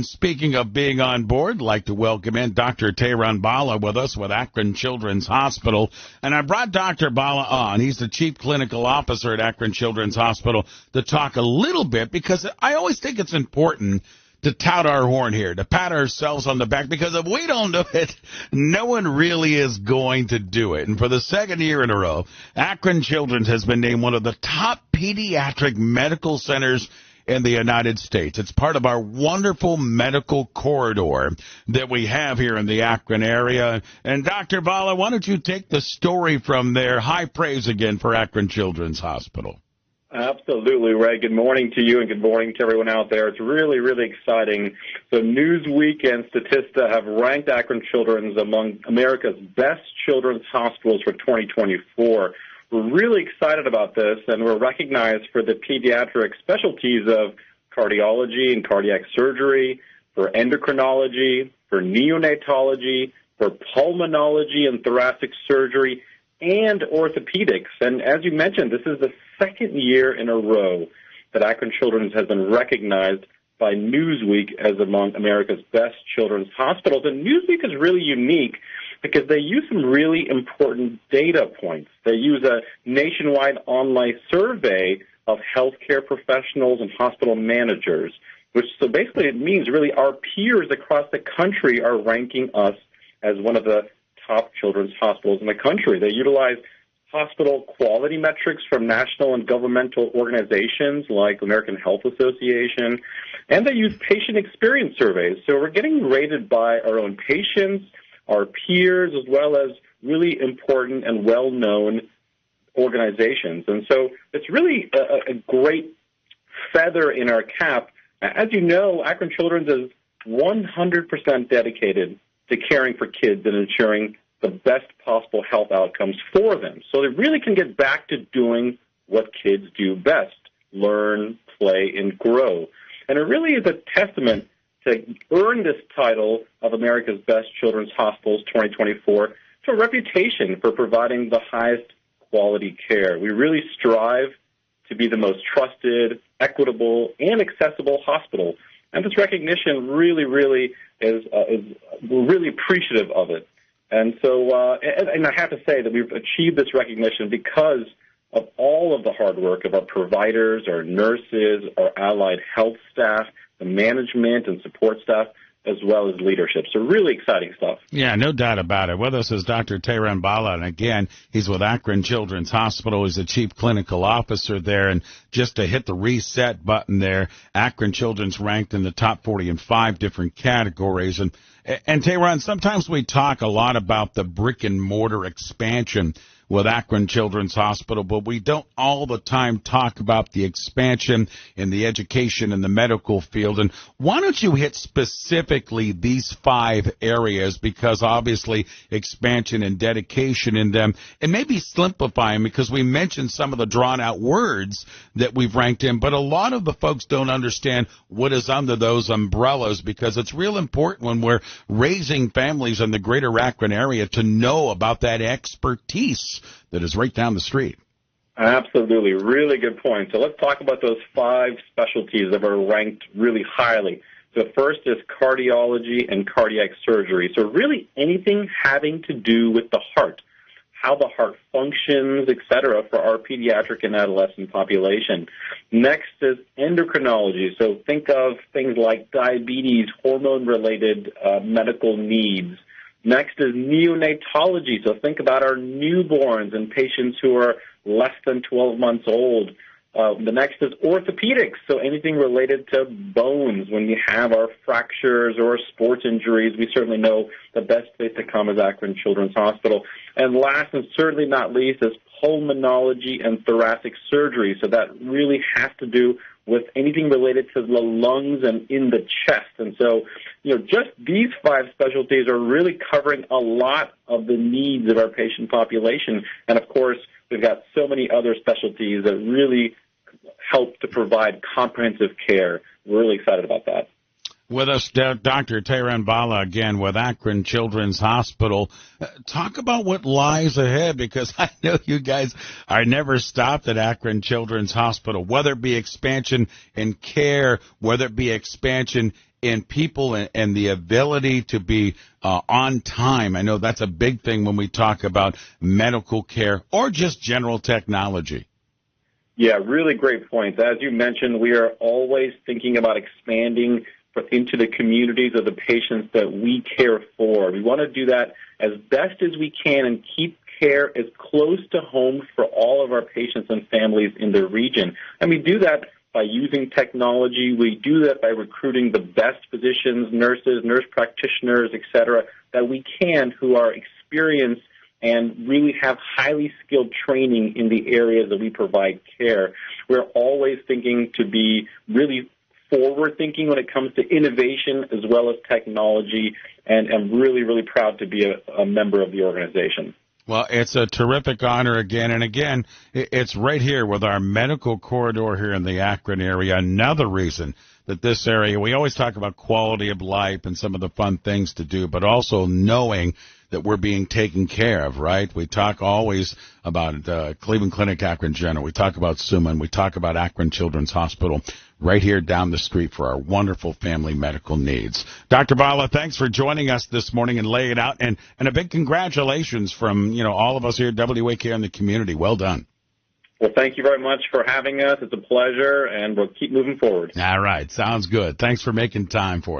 Speaking of being on board, I'd like to welcome in Dr. Tehran Bala with us with Akron Children's Hospital. And I brought Dr. Bala on. He's the Chief Clinical Officer at Akron Children's Hospital to talk a little bit, because I always think it's important to tout our horn here, to pat ourselves on the back, because if we don't do it, no one really is going to do it. And for the second year in a row, Akron Children's has been named one of the top pediatric medical centers in the United States. It's part of our wonderful medical corridor that we have here in the Akron area. And Dr. Bala, why don't you take the story from there? High praise again for Akron Children's Hospital. Absolutely, Ray. Good morning to you and good morning to everyone out there. It's really, really exciting. So Newsweek and Statista have ranked Akron Children's among America's best children's hospitals for 2024. We're really excited about this, and we're recognized for the pediatric specialties of cardiology and cardiac surgery, for endocrinology, for neonatology, for pulmonology and thoracic surgery, and orthopedics. And as you mentioned, this is the second year in a row that Akron Children's has been recognized by Newsweek as among America's best children's hospitals. And Newsweek is really unique because they use some really important data points. They use a nationwide online survey of healthcare professionals and hospital managers, which so basically it means really our peers across the country are ranking us as one of the top children's hospitals in the country. They utilize hospital quality metrics from national and governmental organizations like American Health Association, and they use patient experience surveys. So we're getting rated by our own patients, our peers, as well as really important and well-known organizations. And so it's really a great feather in our cap. As you know, Akron Children's is 100% dedicated to caring for kids and ensuring the best possible health outcomes for them. So they really can get back to doing what kids do best, learn, play, and grow. And it really is a testament to earn this title of America's Best Children's Hospitals 2024 to a reputation for providing the highest quality care. We really strive to be the most trusted, equitable, and accessible hospital. And this recognition really is we're really appreciative of it. And so, and I have to say that we've achieved this recognition because of all of the hard work of our providers, our nurses, our allied health staff, the management and support staff, as well as leadership. So really exciting stuff. Yeah, no doubt about it. With us is Dr. Tehran Bala, and again, he's with Akron Children's Hospital. He's the Chief Clinical Officer there. And just to hit the reset button there, Akron Children's ranked in the top 40 in 5 different categories. And Tehran, sometimes we talk a lot about the brick and mortar expansion with Akron Children's Hospital, but we don't all the time talk about the expansion in the education and the medical field. And why don't you hit specifically these 5 areas, because obviously expansion and dedication in them, and maybe simplify them, because we mentioned some of the drawn-out words that we've ranked in, but a lot of the folks don't understand what is under those umbrellas, because it's real important when we're raising families in the greater Akron area to know about that expertise that is right down the street. Absolutely. Really good point. So let's talk about those 5 specialties that are ranked really highly. So first is cardiology and cardiac surgery. So really anything having to do with the heart, how the heart functions, et cetera, for our pediatric and adolescent population. Next is endocrinology. So think of things like diabetes, hormone-related medical needs. Next is neonatology. So think about our newborns and patients who are less than 12 months old. The next is orthopedics, so anything related to bones. When we have our fractures or sports injuries, we certainly know the best place to come is Akron Children's Hospital. And last and certainly not least is pulmonology and thoracic surgery. So that really has to do with anything related to the lungs and in the chest. And so, just these 5 specialties are really covering a lot of the needs of our patient population. And, of course, we've got so many other specialties that really help to provide comprehensive care. We're really excited about that. With us, Dr. Tehran Bala, again, with Akron Children's Hospital. Talk about what lies ahead, because I know you guys are never stopped at Akron Children's Hospital, whether it be expansion in care, whether it be expansion in people and the ability to be on time. I know that's a big thing when we talk about medical care or just general technology. Yeah, really great points. As you mentioned, we are always thinking about expanding into the communities of the patients that we care for. We want to do that as best as we can and keep care as close to home for all of our patients and families in the region. And we do that by using technology. We do that by recruiting the best physicians, nurses, nurse practitioners, et cetera, that we can, who are experienced and really have highly skilled training in the areas that we provide care. We're always thinking to be really forward-thinking when it comes to innovation as well as technology, and I'm really, really proud to be a member of the organization. Well, it's a terrific honor again. And again, it's right here with our medical corridor here in the Akron area. Another reason that this area, we always talk about quality of life and some of the fun things to do, but also knowing that we're being taken care of, right? We talk always about Cleveland Clinic, Akron General. We talk about Suman. We talk about Akron Children's Hospital right here down the street for our wonderful family medical needs. Dr. Bala, thanks for joining us this morning and laying it out. And a big congratulations from, all of us here at WAK and the community. Well done. Well, thank you very much for having us. It's a pleasure, and we'll keep moving forward. All right. Sounds good. Thanks for making time for us.